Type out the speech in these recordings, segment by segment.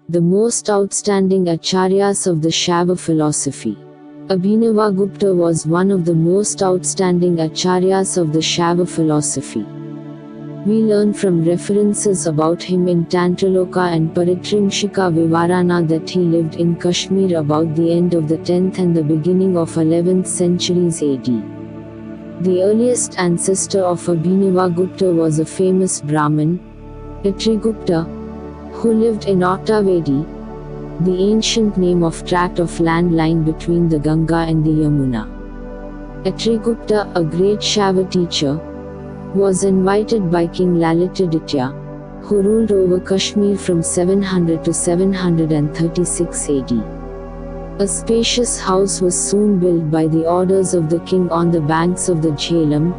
the most outstanding acharyas of the Shaiva philosophy. Abhinavagupta was one of the most outstanding acharyas of the Shaiva philosophy. We learn from references about him in Tantraloka and Paritrimshika Vivarana that he lived in Kashmir about the end of the 10th and the beginning of 11th centuries AD. The earliest ancestor of Abhinavagupta was a famous Brahmin, Atrigupta, who lived in Ottavedi, the ancient name of tract of land lying between the Ganga and the Yamuna. Atrigupta, a great Shaiva teacher, was invited by King Lalitaditya, who ruled over Kashmir from 700 to 736 AD. A spacious house was soon built by the orders of the king on the banks of the Jhelum,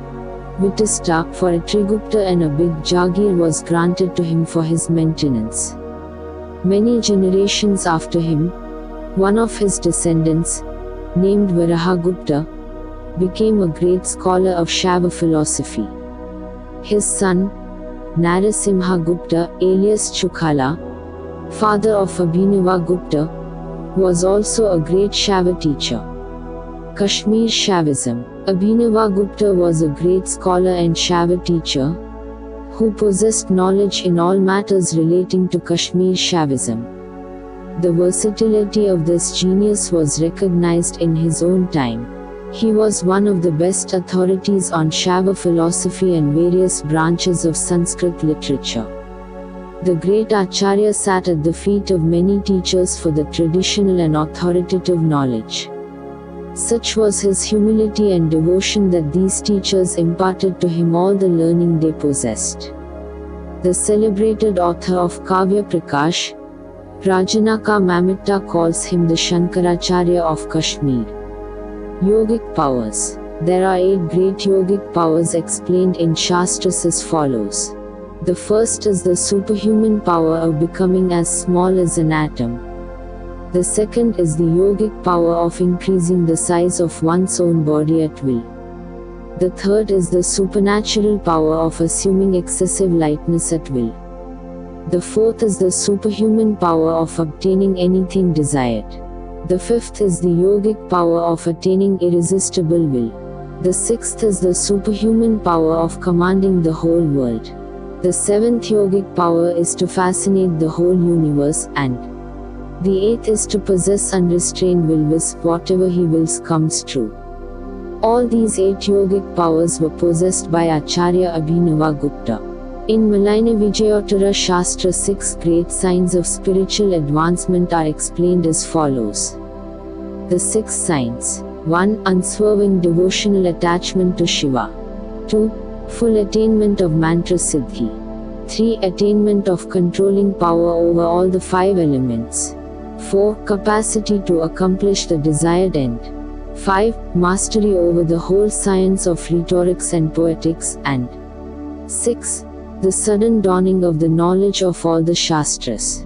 Vitista, for Atrigupta, and a big Jagir was granted to him for his maintenance. Many generations after him, one of his descendants, named Varahagupta, became a great scholar of Shaiva philosophy. His son, Narasimhagupta, alias Chukhala, father of Abhinavagupta, was also a great Shaiva teacher. Kashmir Shaivism. Abhinavagupta was a great scholar and Shaiva teacher, who possessed knowledge in all matters relating to Kashmir Shaivism. The versatility of this genius was recognized in his own time. He was one of the best authorities on Shaiva philosophy and various branches of Sanskrit literature. The great Acharya sat at the feet of many teachers for the traditional and authoritative knowledge. Such was his humility and devotion that these teachers imparted to him all the learning they possessed. The celebrated author of Kavya Prakash, Rajanaka Mamitta, calls him the Shankaracharya of Kashmir. Yogic powers. There are 8 great yogic powers explained in Shastras as follows. The first is the superhuman power of becoming as small as an atom. The second is the yogic power of increasing the size of one's own body at will. The third is the supernatural power of assuming excessive lightness at will. The fourth is the superhuman power of obtaining anything desired. The fifth is the yogic power of attaining irresistible will. The sixth is the superhuman power of commanding the whole world. The seventh yogic power is to fascinate the whole universe, and the eighth is to possess unrestrained will, with whatever he wills comes true. All these 8 yogic powers were possessed by Acharya Abhinavagupta. In Malaina Vijayottara Shastra, 6 great signs of spiritual advancement are explained as follows. The 6 signs. 1. Unswerving devotional attachment to Shiva. 2. Full attainment of mantra siddhi. 3. Attainment of controlling power over all the 5 elements. 4. Capacity to accomplish the desired end. 5. Mastery over the whole science of rhetorics and poetics. And 6. The sudden dawning of the knowledge of all the Shastras.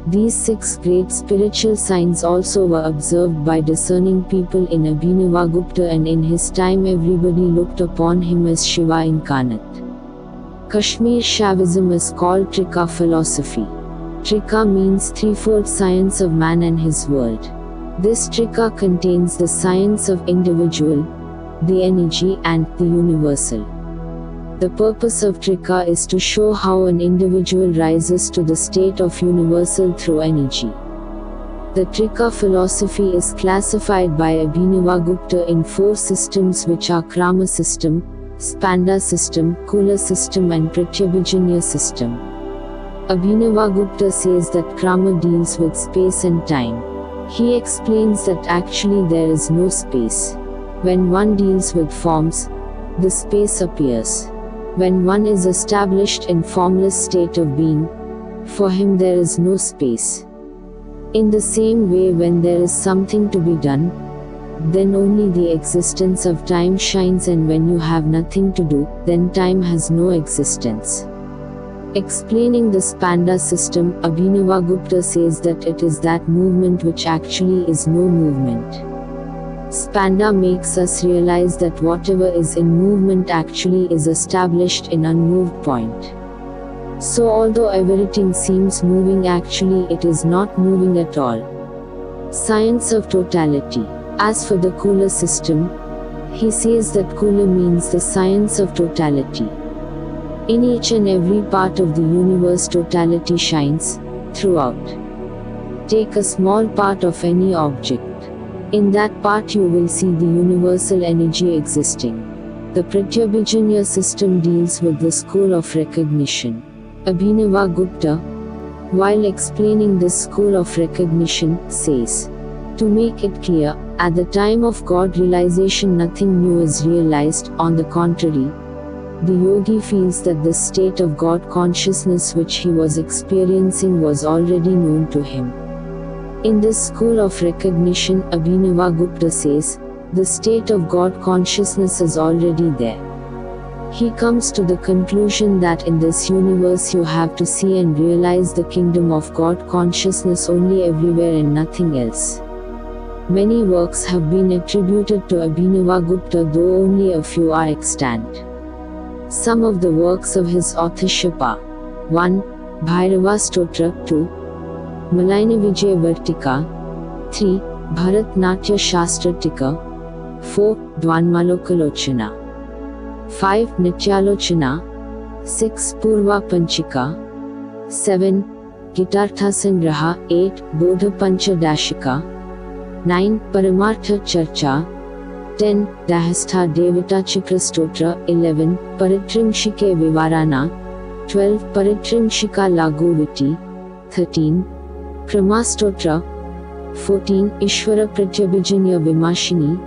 These 6 great spiritual signs also were observed by discerning people in Abhinavagupta, and in his time everybody looked upon him as Shiva incarnate. Kashmir Shaivism is called Trika philosophy. Trika means threefold science of man and his world. This Trika contains the science of individual, the energy, and the universal. The purpose of Trika is to show how an individual rises to the state of universal through energy. The Trika philosophy is classified by Abhinavagupta in 4 systems, which are Krama system, Spanda system, Kula system, and Pratyabhijanya system. Abhinavagupta says that Krama deals with space and time. He explains that actually there is no space. When one deals with forms, the space appears. When one is established in formless state of being, for him there is no space. In the same way, when there is something to be done, then only the existence of time shines, and when you have nothing to do, then time has no existence. Explaining the Spanda system, Abhinavagupta says that it is that movement which actually is no movement. Spanda makes us realize that whatever is in movement actually is established in unmoved point. So although everything seems moving, actually it is not moving at all. Science of totality. As for the Kula system, he says that Kula means the science of totality. In each and every part of the universe, totality shines throughout. Take a small part of any object. In that part you will see the universal energy existing. The Pratyabhijanya system deals with the school of recognition. Abhinavagupta, while explaining this school of recognition, says, to make it clear, at the time of God realization nothing new is realized, on the contrary, the yogi feels that the state of God consciousness which he was experiencing was already known to him. In this school of recognition, Abhinavagupta says, the state of God consciousness is already there. He comes to the conclusion that in this universe you have to see and realize the kingdom of God consciousness only everywhere and nothing else. Many works have been attributed to Abhinavagupta, though only a few are extant. Some of the works of his authorship are 1. Bhairava Stotra, 2. Malayana Vijay Vartika, 3. Bharatnatya Shastra Tika, 4. Dvanmalokalochana, 5. Nityalochana, 6. Purva Panchika, 7. Gitartha Sangraha, 8. Bodha Pancha Dashika, 9. Paramartha Charcha, 10. Dahastha Devata Chikra Stotra, 11. Paritrimshike Vivarana, 12. Paritrimshika Laguviti, 13. Kramastotra, 14. Ishvara Pratyabhijanya Vimashini,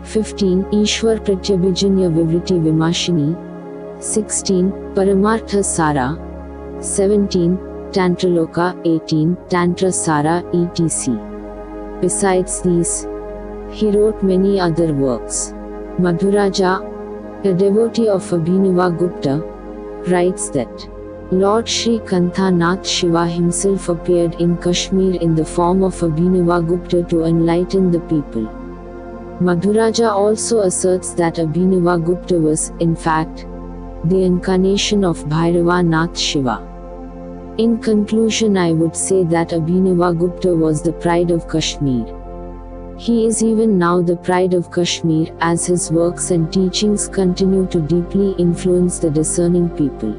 15. Ishwar Pratyabhijanya Vivriti Vimashini, 16. Paramartha Sara, 17. Tantraloka, 18. Tantra Sara, etc. Besides these, he wrote many other works. Madhuraja, a devotee of Abhinavagupta, writes that Lord Sri Kanthanath Shiva himself appeared in Kashmir in the form of Abhinavagupta to enlighten the people. Madhuraja also asserts that Abhinavagupta was, in fact, the incarnation of Bhairavanath Shiva. In conclusion, I would say that Abhinavagupta was the pride of Kashmir. He is even now the pride of Kashmir, as his works and teachings continue to deeply influence the discerning people.